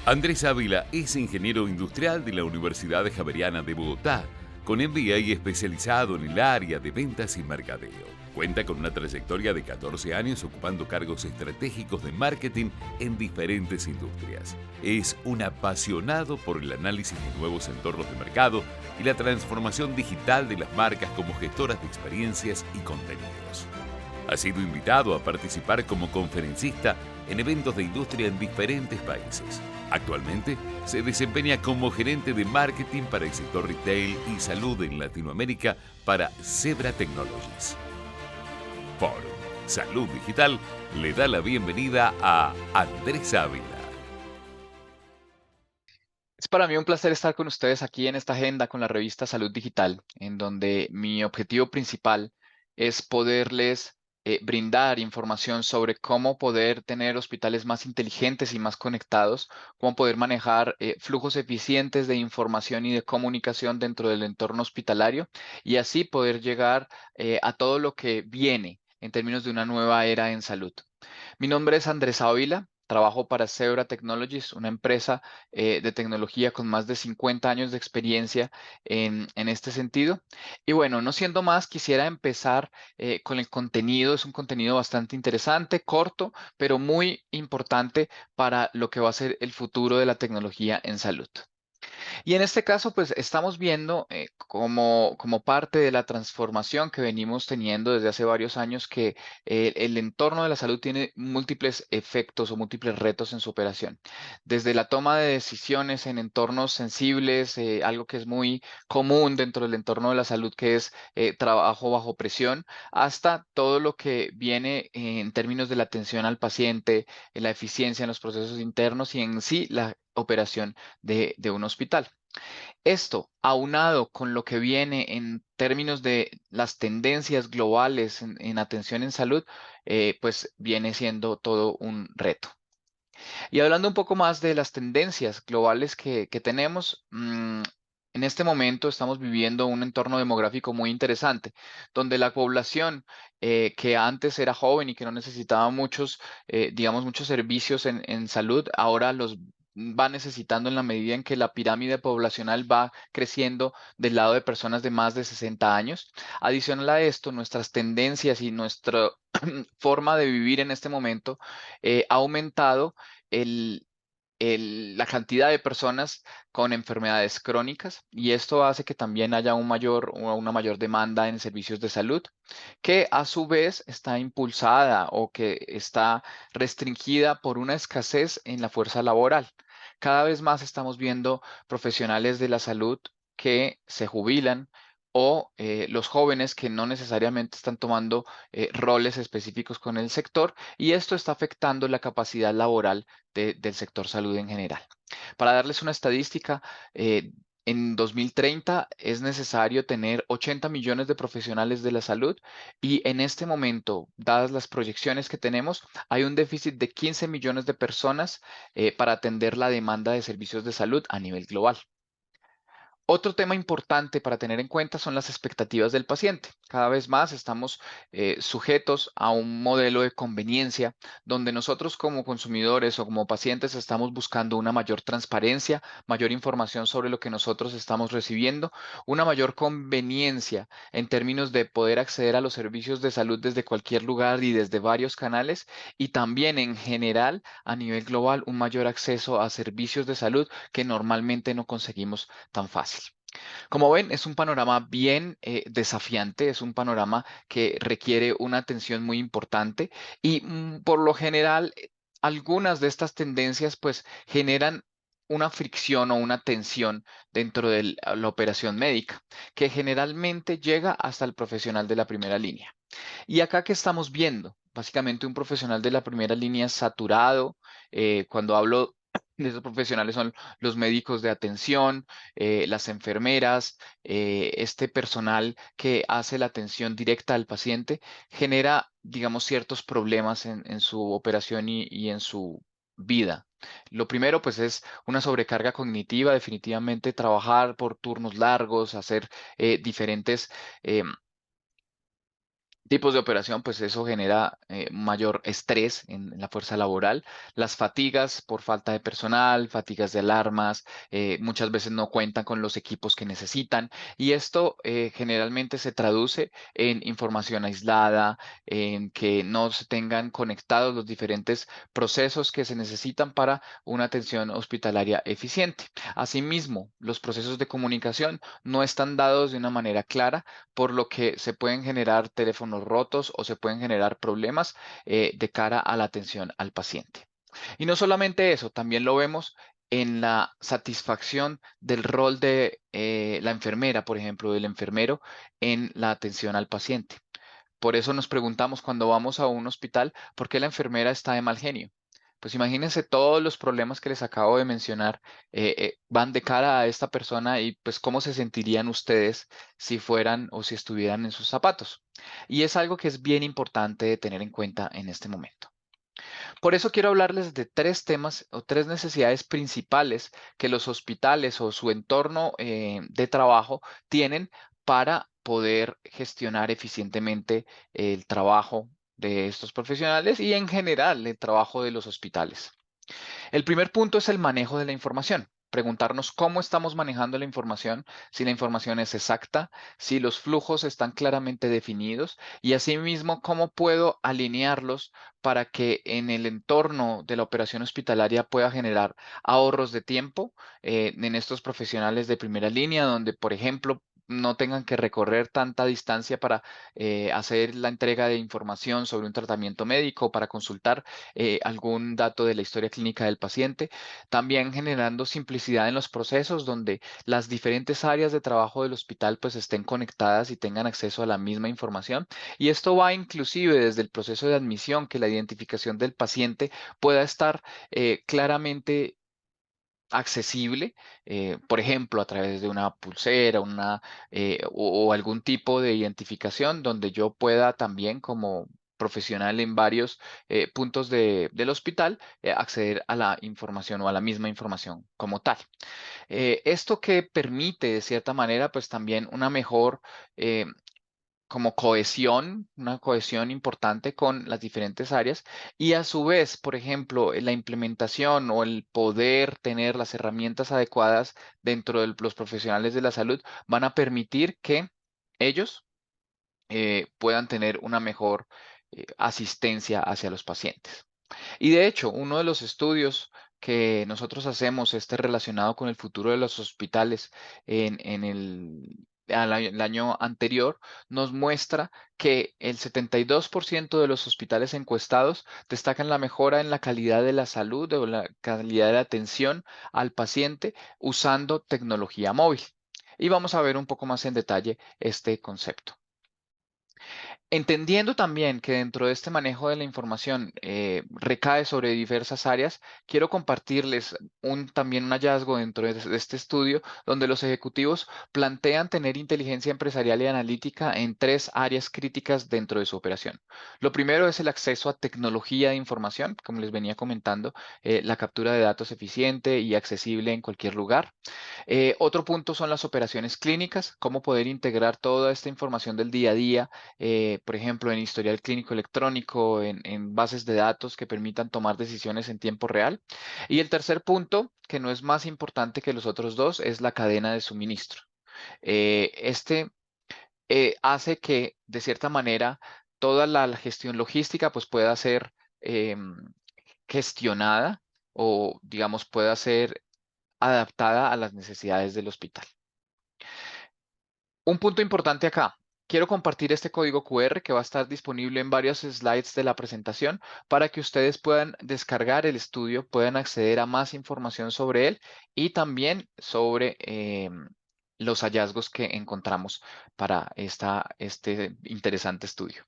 Andrés Ávila es ingeniero industrial de la Universidad Javeriana de Bogotá, con MBA especializado en el área de ventas y mercadeo. Cuenta con una trayectoria de 14 años ocupando cargos estratégicos de marketing en diferentes industrias. Es un apasionado por el análisis de nuevos entornos de mercado y la transformación digital de las marcas como gestoras de experiencias y contenidos. Ha sido invitado a participar como conferencista en eventos de industria en diferentes países. Actualmente se desempeña como gerente de marketing para el sector retail y salud en Latinoamérica para Zebra Technologies. Por Salud Digital le da la bienvenida a Andrés Ávila. Es para mí un placer estar con ustedes aquí en esta agenda con la revista Salud Digital, en donde mi objetivo principal es poderles brindar información sobre cómo poder tener hospitales más inteligentes y más conectados, cómo poder manejar flujos eficientes de información y de comunicación dentro del entorno hospitalario y así poder llegar a todo lo que viene en términos de una nueva era en salud. Mi nombre es Andrés Ávila. Trabajo para Zebra Technologies, una empresa de tecnología con más de 50 años de experiencia en este sentido. Y bueno, no siendo más, quisiera empezar con el contenido. Es un contenido bastante interesante, corto, pero muy importante para lo que va a ser el futuro de la tecnología en salud. Y en este caso, pues estamos viendo como parte de la transformación que venimos teniendo desde hace varios años que el entorno de la salud tiene múltiples efectos o múltiples retos en su operación. Desde la toma de decisiones en entornos sensibles, algo que es muy común dentro del entorno de la salud, que es trabajo bajo presión, hasta todo lo que viene en términos de la atención al paciente, la eficiencia en los procesos internos y en sí la operación de un hospital. Esto, aunado con lo que viene en términos de las tendencias globales en atención en salud, pues viene siendo todo un reto. Y hablando un poco más de las tendencias globales que tenemos, en este momento estamos viviendo un entorno demográfico muy interesante, donde la población que antes era joven y que no necesitaba digamos, muchos servicios en salud, ahora los va necesitando en la medida en que la pirámide poblacional va creciendo del lado de personas de más de 60 años. Adicional a esto, nuestras tendencias y nuestra forma de vivir en este momento ha aumentado el, la cantidad de personas con enfermedades crónicas y esto hace que también haya una mayor demanda en servicios de salud, que a su vez está impulsada o que está restringida por una escasez en la fuerza laboral. Cada vez más estamos viendo profesionales de la salud que se jubilan o los jóvenes que no necesariamente están tomando roles específicos con el sector y esto está afectando la capacidad laboral del sector salud en general. Para darles una estadística, en 2030 es necesario tener 80 millones de profesionales de la salud y en este momento, dadas las proyecciones que tenemos, hay un déficit de 15 millones de personas para atender la demanda de servicios de salud a nivel global. Otro tema importante para tener en cuenta son las expectativas del paciente. Cada vez más estamos sujetos a un modelo de conveniencia donde nosotros como consumidores o como pacientes estamos buscando una mayor transparencia, mayor información sobre lo que nosotros estamos recibiendo, una mayor conveniencia en términos de poder acceder a los servicios de salud desde cualquier lugar y desde varios canales y también en general a nivel global un mayor acceso a servicios de salud que normalmente no conseguimos tan fácil. Como ven, es un panorama bien desafiante, es un panorama que requiere una atención muy importante y por lo general algunas de estas tendencias pues generan una fricción o una tensión dentro de la operación médica, que generalmente llega hasta el profesional de la primera línea. Y acá que estamos viendo, básicamente un profesional de la primera línea saturado, cuando hablo de esos profesionales son los médicos de atención, las enfermeras, este personal que hace la atención directa al paciente, genera, digamos, ciertos problemas en su operación y en su vida. Lo primero, pues, es una sobrecarga cognitiva, definitivamente trabajar por turnos largos, hacer diferentes tipos de operación, pues eso genera mayor estrés en la fuerza laboral. Las fatigas por falta de personal, fatigas de alarmas, muchas veces no cuentan con los equipos que necesitan y esto generalmente se traduce en información aislada, en que no se tengan conectados los diferentes procesos que se necesitan para una atención hospitalaria eficiente. Asimismo, los procesos de comunicación no están dados de una manera clara por lo que se pueden generar teléfonos rotos o se pueden generar problemas de cara a la atención al paciente. Y no solamente eso, también lo vemos en la satisfacción del rol de la enfermera, por ejemplo, del enfermero en la atención al paciente. Por eso nos preguntamos cuando vamos a un hospital, ¿por qué la enfermera está de mal genio? Pues imagínense todos los problemas que les acabo de mencionar van de cara a esta persona y pues cómo se sentirían ustedes si fueran o si estuvieran en sus zapatos. Y es algo que es bien importante de tener en cuenta en este momento. Por eso quiero hablarles de tres temas o tres necesidades principales que los hospitales o su entorno de trabajo tienen para poder gestionar eficientemente el trabajo de estos profesionales y en general el trabajo de los hospitales. El primer punto es el manejo de la información. Preguntarnos cómo estamos manejando la información, si la información es exacta, si los flujos están claramente definidos y asimismo cómo puedo alinearlos para que en el entorno de la operación hospitalaria pueda generar ahorros de tiempo en estos profesionales de primera línea, donde, por ejemplo, no tengan que recorrer tanta distancia para hacer la entrega de información sobre un tratamiento médico, para consultar algún dato de la historia clínica del paciente, también generando simplicidad en los procesos donde las diferentes áreas de trabajo del hospital pues estén conectadas y tengan acceso a la misma información. Y esto va inclusive desde el proceso de admisión, que la identificación del paciente pueda estar claramente accesible, por ejemplo, a través de una pulsera, o algún tipo de identificación donde yo pueda también como profesional en varios puntos del hospital acceder a la información o a la misma información como tal. Esto que permite de cierta manera pues también una mejor eh, como cohesión, una cohesión importante con las diferentes áreas y a su vez, por ejemplo, la implementación o el poder tener las herramientas adecuadas dentro de los profesionales de la salud van a permitir que ellos puedan tener una mejor asistencia hacia los pacientes. Y de hecho, uno de los estudios que nosotros hacemos este relacionado con el futuro de los hospitales el año anterior nos muestra que el 72% de los hospitales encuestados destacan la mejora en la calidad de la salud o la calidad de la atención al paciente usando tecnología móvil. Y vamos a ver un poco más en detalle este concepto. Entendiendo también que dentro de este manejo de la información recae sobre diversas áreas, quiero compartirles también un hallazgo dentro de este estudio donde los ejecutivos plantean tener inteligencia empresarial y analítica en tres áreas críticas dentro de su operación. Lo primero es el acceso a tecnología de información, como les venía comentando, la captura de datos eficiente y accesible en cualquier lugar. Otro punto son las operaciones clínicas, cómo poder integrar toda esta información del día a día, por ejemplo, en historial clínico electrónico, en bases de datos que permitan tomar decisiones en tiempo real. Y el tercer punto, que no es más importante que los otros dos, es la cadena de suministro. Este hace que, de cierta manera, toda la gestión logística pues, pueda ser gestionada o, digamos, pueda ser adaptada a las necesidades del hospital. Un punto importante acá. Quiero compartir este código QR que va a estar disponible en varios slides de la presentación para que ustedes puedan descargar el estudio, puedan acceder a más información sobre él y también sobre los hallazgos que encontramos para este interesante estudio.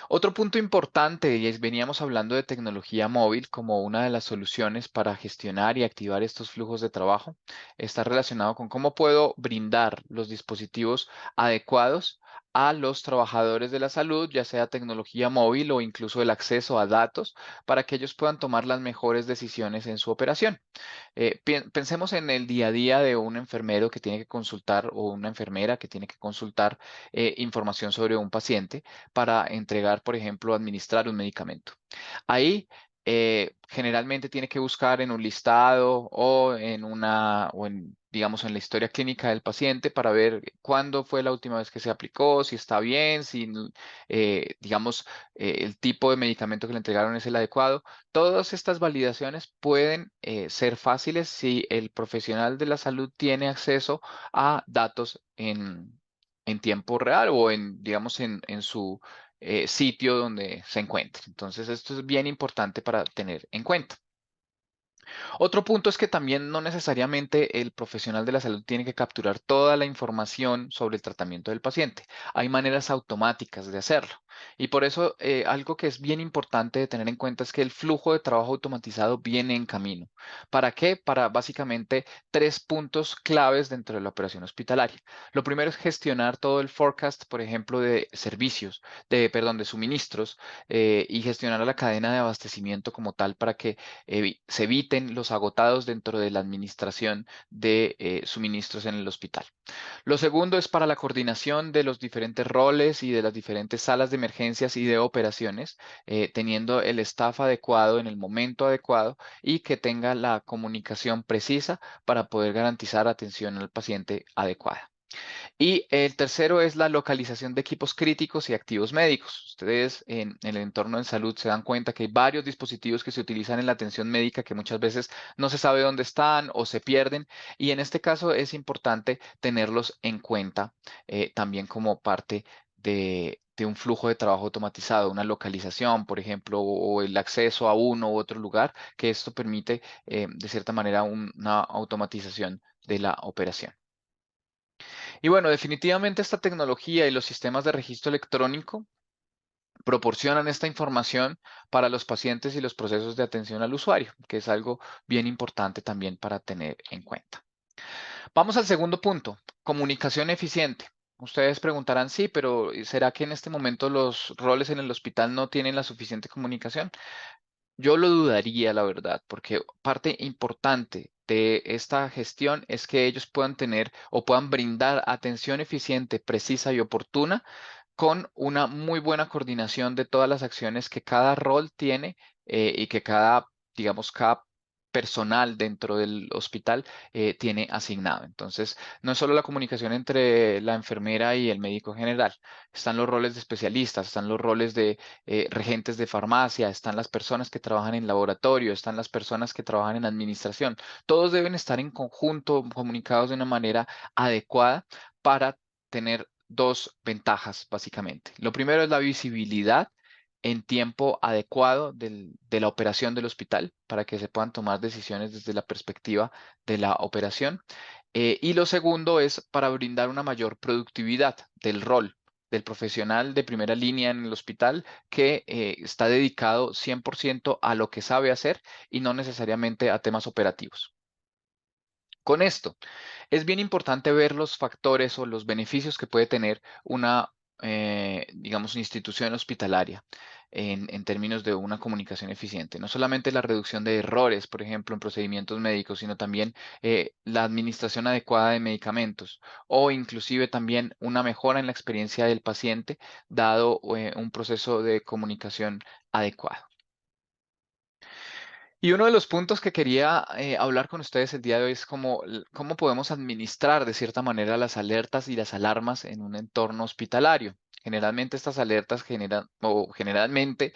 Otro punto importante, y veníamos hablando de tecnología móvil como una de las soluciones para gestionar y activar estos flujos de trabajo, está relacionado con cómo puedo brindar los dispositivos adecuados a los trabajadores de la salud, ya sea tecnología móvil o incluso el acceso a datos, para que ellos puedan tomar las mejores decisiones en su operación. Pensemos en el día a día de un enfermero que tiene que consultar o una enfermera que tiene que consultar información sobre un paciente para entregar, por ejemplo, administrar un medicamento. Ahí generalmente tiene que buscar en un listado o digamos, en la historia clínica del paciente para ver cuándo fue la última vez que se aplicó, si está bien, si, digamos, el tipo de medicamento que le entregaron es el adecuado. Todas estas validaciones pueden ser fáciles si el profesional de la salud tiene acceso a datos en tiempo real o digamos, en su sitio donde se encuentre. Entonces, esto es bien importante para tener en cuenta. Otro punto es que también no necesariamente el profesional de la salud tiene que capturar toda la información sobre el tratamiento del paciente. Hay maneras automáticas de hacerlo. Y por eso algo que es bien importante de tener en cuenta es que el flujo de trabajo automatizado viene en camino. ¿Para qué? Para básicamente tres puntos claves dentro de la operación hospitalaria. Lo primero es gestionar todo el forecast, por ejemplo, de servicios, de suministros y gestionar la cadena de abastecimiento como tal para que se eviten los agotados dentro de la administración de suministros en el hospital. Lo segundo es para la coordinación de los diferentes roles y de las diferentes salas de emergencias y de operaciones, teniendo el staff adecuado en el momento adecuado y que tenga la comunicación precisa para poder garantizar atención al paciente adecuada. Y el tercero es la localización de equipos críticos y activos médicos. Ustedes en el entorno de salud se dan cuenta que hay varios dispositivos que se utilizan en la atención médica que muchas veces no se sabe dónde están o se pierden. Y en este caso es importante tenerlos en cuenta también como parte de un flujo de trabajo automatizado, una localización, por ejemplo, o el acceso a uno u otro lugar, que esto permite de cierta manera una automatización de la operación. Y bueno, definitivamente esta tecnología y los sistemas de registro electrónico proporcionan esta información para los pacientes y los procesos de atención al usuario, que es algo bien importante también para tener en cuenta. Vamos al segundo punto, comunicación eficiente. Ustedes preguntarán, sí, pero ¿será que en este momento los roles en el hospital no tienen la suficiente comunicación? Yo lo dudaría, la verdad, porque parte importante de esta gestión es que ellos puedan tener o puedan brindar atención eficiente, precisa y oportuna con una muy buena coordinación de todas las acciones que cada rol tiene y que cada personal dentro del hospital tiene asignado. Entonces, no es solo la comunicación entre la enfermera y el médico general, están los roles de especialistas, están los roles de regentes de farmacia, están las personas que trabajan en laboratorio, están las personas que trabajan en administración. Todos deben estar en conjunto, comunicados de una manera adecuada para tener dos ventajas, básicamente. Lo primero es la visibilidad en tiempo adecuado de la operación del hospital para que se puedan tomar decisiones desde la perspectiva de la operación. Y lo segundo es para brindar una mayor productividad del rol del profesional de primera línea en el hospital que está dedicado 100% a lo que sabe hacer y no necesariamente a temas operativos. Con esto, es bien importante ver los factores o los beneficios que puede tener digamos, una institución hospitalaria en términos de una comunicación eficiente. No solamente la reducción de errores, por ejemplo, en procedimientos médicos, sino también la administración adecuada de medicamentos o inclusive también una mejora en la experiencia del paciente dado un proceso de comunicación adecuado. Y uno de los puntos que quería hablar con ustedes el día de hoy es cómo podemos administrar de cierta manera las alertas y las alarmas en un entorno hospitalario. Generalmente estas alertas generan, o generalmente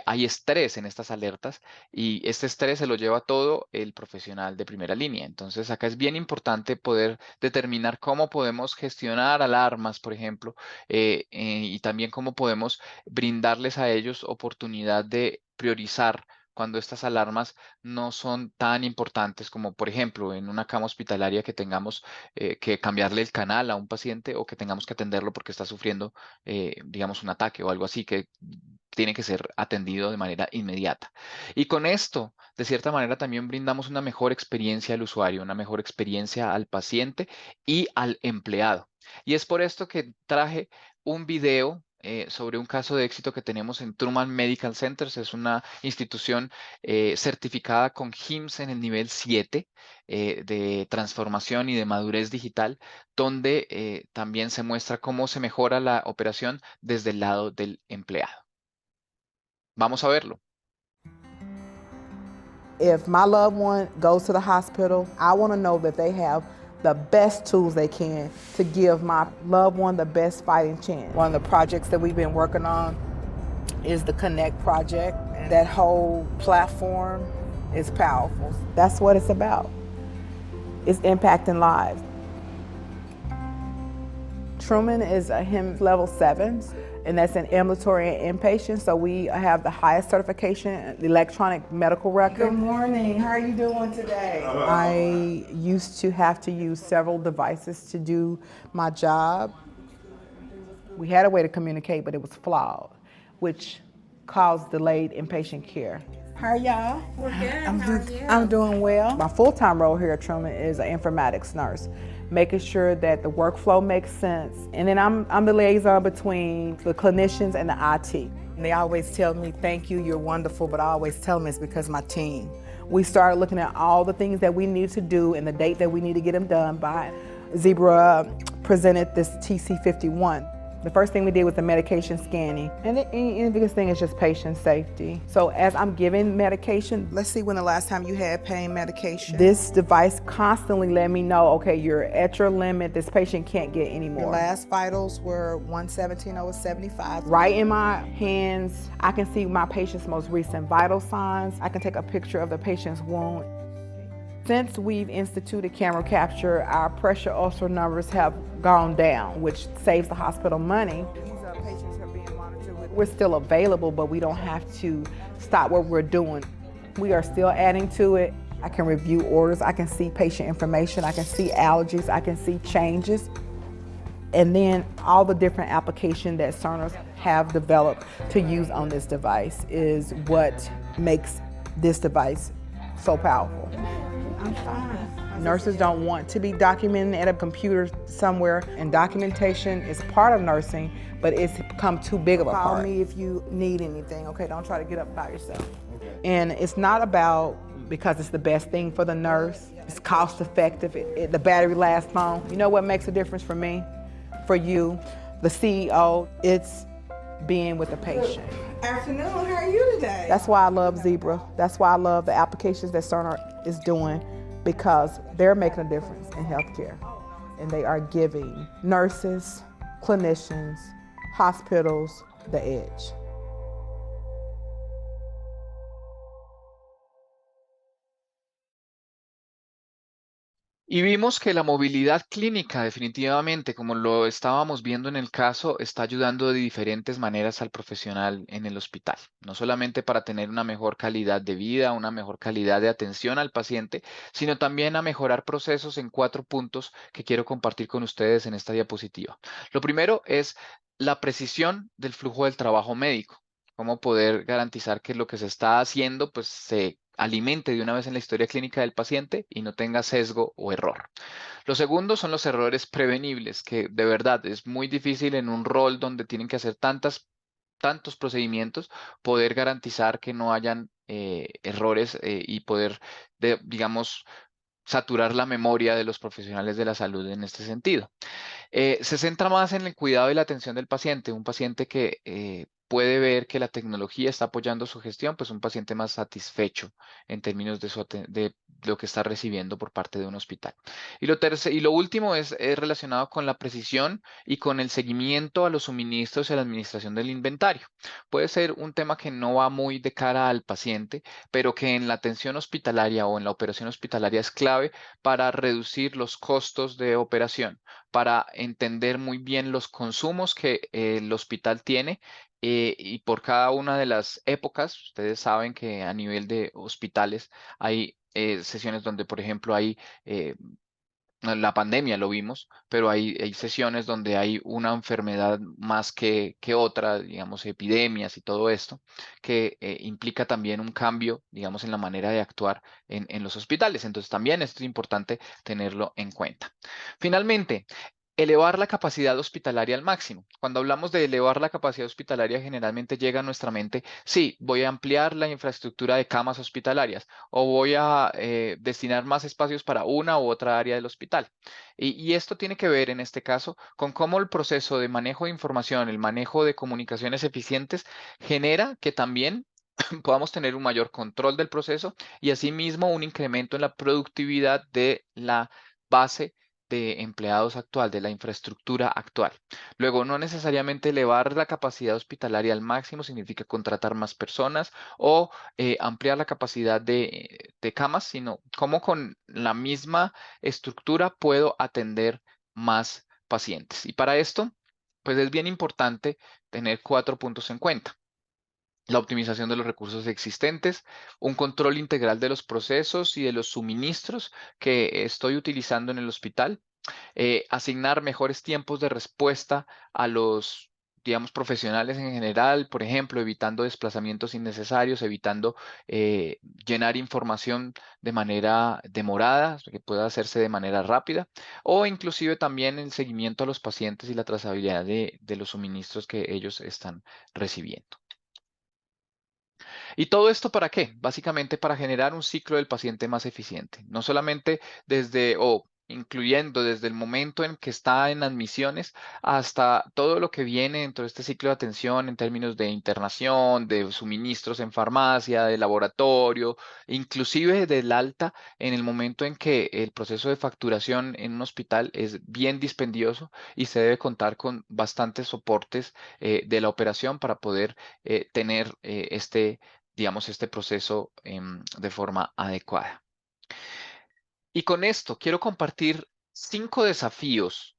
hay estrés en estas alertas y este estrés se lo lleva todo el profesional de primera línea. Entonces acá es bien importante poder determinar cómo podemos gestionar alarmas, por ejemplo, y también cómo podemos brindarles a ellos oportunidad de priorizar cuando estas alarmas no son tan importantes como, por ejemplo, en una cama hospitalaria que tengamos que cambiarle el canal a un paciente o que tengamos que atenderlo porque está sufriendo, digamos, un ataque o algo así, que tiene que ser atendido de manera inmediata. Y con esto, de cierta manera, también brindamos una mejor experiencia al usuario, una mejor experiencia al paciente y al empleado. Y es por esto que traje un video sobre un caso de éxito que tenemos en Truman Medical Centers. Es una institución certificada con HIMSS en el nivel 7 de transformación y de madurez digital, donde también se muestra cómo se mejora la operación desde el lado del empleado. Vamos a verlo. If my loved one goes to the hospital, I want to know that they have the best tools they can to give my loved one the best fighting chance. One of the projects that we've been working on is the Connect project. That whole platform is powerful. That's what it's about. It's impacting lives. Truman is a HIMSS level 7, and that's in ambulatory and inpatient, so we have the highest certification, the electronic medical record. Good morning, how are you doing today? I used to have to use several devices to do my job. We had a way to communicate, but it was flawed, which caused delayed inpatient care. How are y'all? We're good. I'm doing well. My full-time role here at Truman is an informatics nurse, making sure that the workflow makes sense. And then I'm the liaison between the clinicians and the IT. And they always tell me, thank you, you're wonderful, but I always tell them it's because of my team. We started looking at all the things that we need to do and the date that we need to get them done by. Zebra presented this TC51. The first thing we did was the medication scanning. And the biggest thing is just patient safety. So as I'm giving medication, Let's see when the last time you had pain medication. this device constantly let me know, okay, you're at your limit, this patient can't get any Your more. last vitals were 117/75. Right in my hands, I can see my patient's most recent vital signs. I can take a picture of the patient's wound. Since we've instituted camera capture, our pressure ulcer numbers have gone down, which saves the hospital money. These patients are being monitored with. We're still available, but we don't have to stop what we're doing. We are still adding to it. I can review orders, I can see patient information, I can see allergies, I can see changes. And then all the different applications that Cerner's have developed to use on this device is what makes this device so powerful. I'm fine. Nurses don't want to be documenting at a computer somewhere, and documentation is part of nursing, but it's become too big of a Call part. me if you need anything, okay? Don't try to get up by yourself. And it's not about because it's the best thing for the nurse, it's cost effective, the battery lasts long. You know what makes a difference for me, for you, the CEO? It's being with the patient. Afternoon, how are you today? That's why I love Zebra. That's why I love the applications that Cerner is doing, because they're making a difference in healthcare. And they are giving nurses, clinicians, hospitals the edge. Y vimos que la movilidad clínica definitivamente, como lo estábamos viendo en el caso, está ayudando de diferentes maneras al profesional en el hospital. No solamente para tener una mejor calidad de vida, una mejor calidad de atención al paciente, sino también a mejorar procesos en 4 puntos que quiero compartir con ustedes en esta diapositiva. Lo primero es la precisión del flujo del trabajo médico. Cómo poder garantizar que lo que se está haciendo pues se alimente de una vez en la historia clínica del paciente y no tenga sesgo o error. Lo segundo son los errores prevenibles, que de verdad es muy difícil en un rol donde tienen que hacer tantos procedimientos, poder garantizar que no hayan errores y poder, digamos, saturar la memoria de los profesionales de la salud en este sentido. Se centra más en el cuidado y la atención del paciente, un paciente que puede ver que la tecnología está apoyando su gestión, pues un paciente más satisfecho en términos de lo que está recibiendo por parte de un hospital. Y lo último es relacionado con la precisión y con el seguimiento a los suministros y a la administración del inventario. Puede ser un tema que no va muy de cara al paciente, pero que en la atención hospitalaria o en la operación hospitalaria es clave para reducir los costos de operación, para entender muy bien los consumos que el hospital tiene y por cada una de las épocas. Ustedes saben que a nivel de hospitales hay sesiones donde, por ejemplo, hay la pandemia lo vimos, pero hay sesiones donde hay una enfermedad más que otra, digamos, epidemias y todo esto, que implica también un cambio, digamos, en la manera de actuar en los hospitales. Entonces, también esto es importante tenerlo en cuenta. Finalmente, elevar la capacidad hospitalaria al máximo. Cuando hablamos de elevar la capacidad hospitalaria, generalmente llega a nuestra mente, sí, voy a ampliar la infraestructura de camas hospitalarias o voy a destinar más espacios para una u otra área del hospital. Y esto tiene que ver, en este caso, con cómo el proceso de manejo de información, el manejo de comunicaciones eficientes, genera que también podamos tener un mayor control del proceso y asimismo un incremento en la productividad de la base de empleados actual, de la infraestructura actual. Luego, no necesariamente elevar la capacidad hospitalaria al máximo significa contratar más personas o ampliar la capacidad de camas, sino cómo con la misma estructura puedo atender más pacientes. Y para esto, pues es bien importante tener 4 puntos en cuenta: la optimización de los recursos existentes, un control integral de los procesos y de los suministros que estoy utilizando en el hospital, asignar mejores tiempos de respuesta a los, digamos, profesionales en general, por ejemplo, evitando desplazamientos innecesarios, evitando llenar información de manera demorada, que pueda hacerse de manera rápida, o inclusive también el seguimiento a los pacientes y la trazabilidad de los suministros que ellos están recibiendo. ¿Y todo esto para qué? Básicamente para generar un ciclo del paciente más eficiente, no solamente desde o incluyendo desde el momento en que está en admisiones hasta todo lo que viene dentro de este ciclo de atención en términos de internación, de suministros en farmacia, de laboratorio, inclusive del alta en el momento en que el proceso de facturación en un hospital es bien dispendioso y se debe contar con bastantes soportes de la operación para poder tener digamos, este proceso de forma adecuada. Y con esto quiero compartir 5 desafíos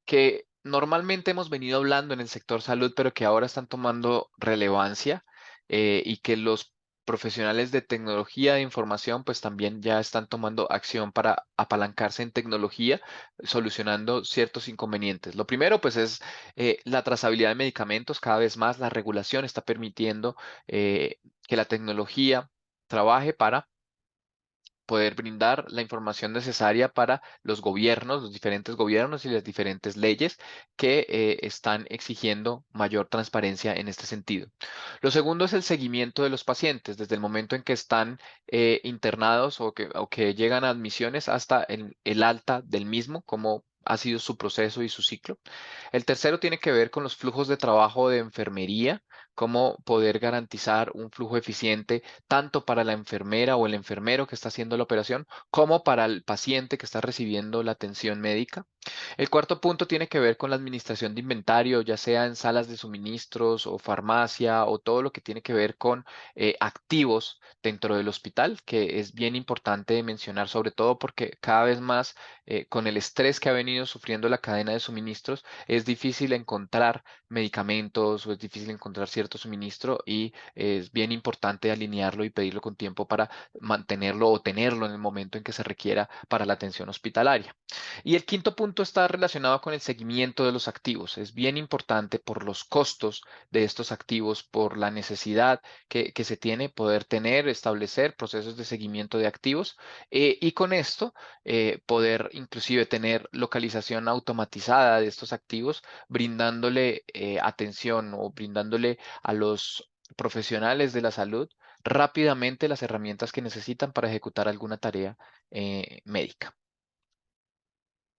que normalmente hemos venido hablando en el sector salud, pero que ahora están tomando relevancia y que los profesionales de tecnología de información pues también ya están tomando acción para apalancarse en tecnología, solucionando ciertos inconvenientes. Lo primero pues es la trazabilidad de medicamentos. Cada vez más la regulación está permitiendo que la tecnología trabaje para poder brindar la información necesaria para los gobiernos, los diferentes gobiernos y las diferentes leyes que están exigiendo mayor transparencia en este sentido. Lo segundo es el seguimiento de los pacientes, desde el momento en que están internados o que llegan a admisiones hasta el alta del mismo, como ha sido su proceso y su ciclo. El tercero tiene que ver con los flujos de trabajo de enfermería, cómo poder garantizar un flujo eficiente tanto para la enfermera o el enfermero que está haciendo la operación, como para el paciente que está recibiendo la atención médica. El cuarto punto tiene que ver con la administración de inventario, ya sea en salas de suministros o farmacia o todo lo que tiene que ver con activos dentro del hospital, que es bien importante mencionar, sobre todo porque cada vez más con el estrés que ha venido sufriendo la cadena de suministros, es difícil encontrar medicamentos o es difícil encontrar cierto suministro y es bien importante alinearlo y pedirlo con tiempo para mantenerlo o tenerlo en el momento en que se requiera para la atención hospitalaria. Y el quinto punto está relacionado con el seguimiento de los activos. Es bien importante por los costos de estos activos, por la necesidad que se tiene poder tener, establecer procesos de seguimiento de activos y con esto poder inclusive tener localización automatizada de estos activos, brindándole atención o brindándole a los profesionales de la salud rápidamente las herramientas que necesitan para ejecutar alguna tarea médica.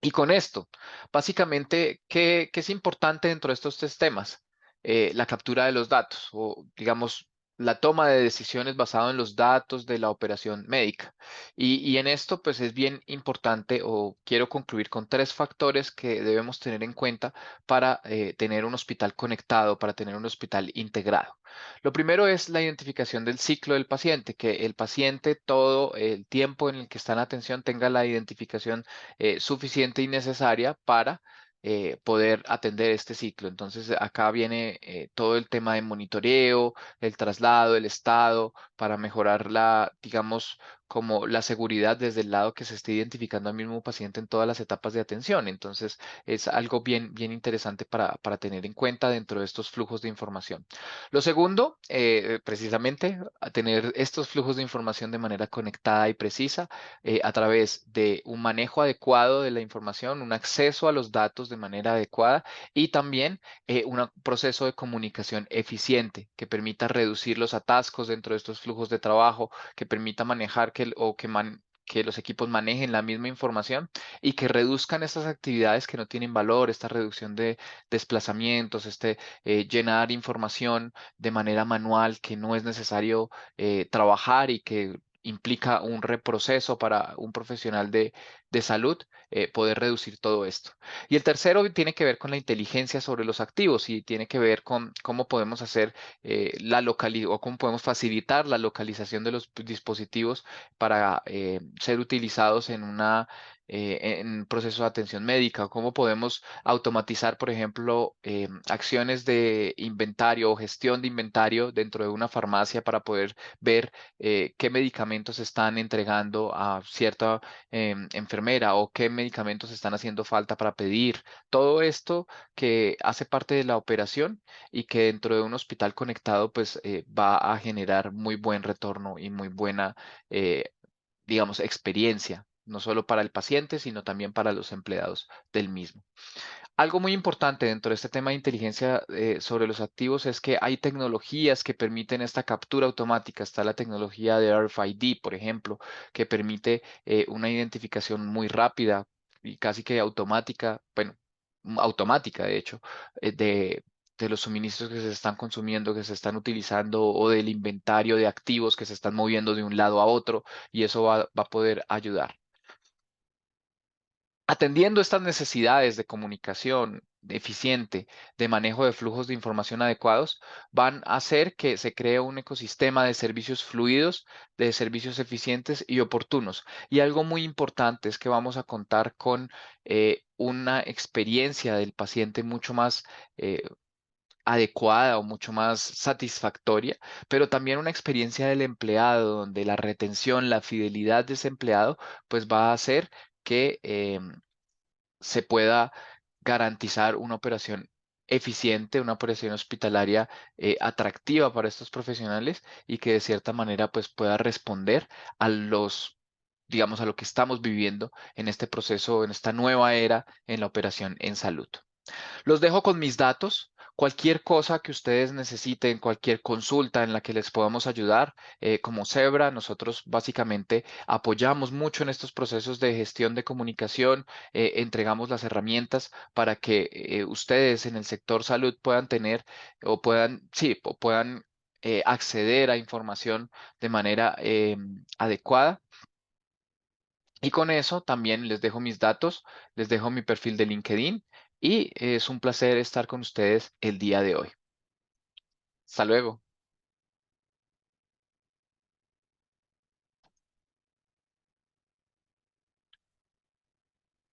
Y con esto, básicamente, ¿qué es importante dentro de estos 3 temas? La captura de los datos o, digamos, la toma de decisiones basado en los datos de la operación médica. Y en esto, pues es bien importante o quiero concluir con 3 factores que debemos tener en cuenta para tener un hospital conectado, para tener un hospital integrado. Lo primero es la identificación del ciclo del paciente, que el paciente todo el tiempo en el que está en atención tenga la identificación suficiente y necesaria para poder atender este ciclo. Entonces, acá viene todo el tema de monitoreo, el traslado, el estado, para mejorar la, digamos, como la seguridad desde el lado que se esté identificando al mismo paciente en todas las etapas de atención. Entonces, es algo bien interesante para tener en cuenta dentro de estos flujos de información. Lo segundo, precisamente, a tener estos flujos de información de manera conectada y precisa a través de un manejo adecuado de la información, un acceso a los datos de manera adecuada y también un proceso de comunicación eficiente que permita reducir los atascos dentro de estos flujos de trabajo, que permita manejar que los equipos manejen la misma información y que reduzcan estas actividades que no tienen valor, esta reducción de desplazamientos, llenar información de manera manual que no es necesario trabajar y que implica un reproceso para un profesional de salud, poder reducir todo esto. Y el tercero tiene que ver con la inteligencia sobre los activos y tiene que ver con cómo podemos hacer o cómo podemos facilitar la localización de los dispositivos para ser utilizados en un proceso de atención médica, o cómo podemos automatizar, por ejemplo, acciones de inventario o gestión de inventario dentro de una farmacia para poder ver qué medicamentos están entregando a cierta enfermera o qué medicamentos están haciendo falta para pedir. Todo esto que hace parte de la operación y que dentro de un hospital conectado pues va a generar muy buen retorno y muy buena, digamos, experiencia, no solo para el paciente, sino también para los empleados del mismo. Algo muy importante dentro de este tema de inteligencia sobre los activos es que hay tecnologías que permiten esta captura automática. Está la tecnología de RFID, por ejemplo, que permite una identificación muy rápida y casi que automática, bueno, automática de hecho, de los suministros que se están consumiendo, que se están utilizando o del inventario de activos que se están moviendo de un lado a otro y eso va a poder ayudar. Atendiendo estas necesidades de comunicación eficiente, de manejo de flujos de información adecuados, van a hacer que se cree un ecosistema de servicios fluidos, de servicios eficientes y oportunos. Y algo muy importante es que vamos a contar con una experiencia del paciente mucho más adecuada o mucho más satisfactoria, pero también una experiencia del empleado donde la retención, la fidelidad de ese empleado, pues va a hacer que se pueda garantizar una operación eficiente, una operación hospitalaria atractiva para estos profesionales y que de cierta manera pues pueda responder a digamos, a lo que estamos viviendo en este proceso, en esta nueva era en la operación en salud. Los dejo con mis datos. Cualquier cosa que ustedes necesiten, cualquier consulta en la que les podamos ayudar, como Zebra, nosotros básicamente apoyamos mucho en estos procesos de gestión de comunicación, entregamos las herramientas para que ustedes en el sector salud puedan tener o puedan acceder a información de manera adecuada. Y con eso también les dejo mis datos, les dejo mi perfil de LinkedIn y es un placer estar con ustedes el día de hoy. Hasta luego.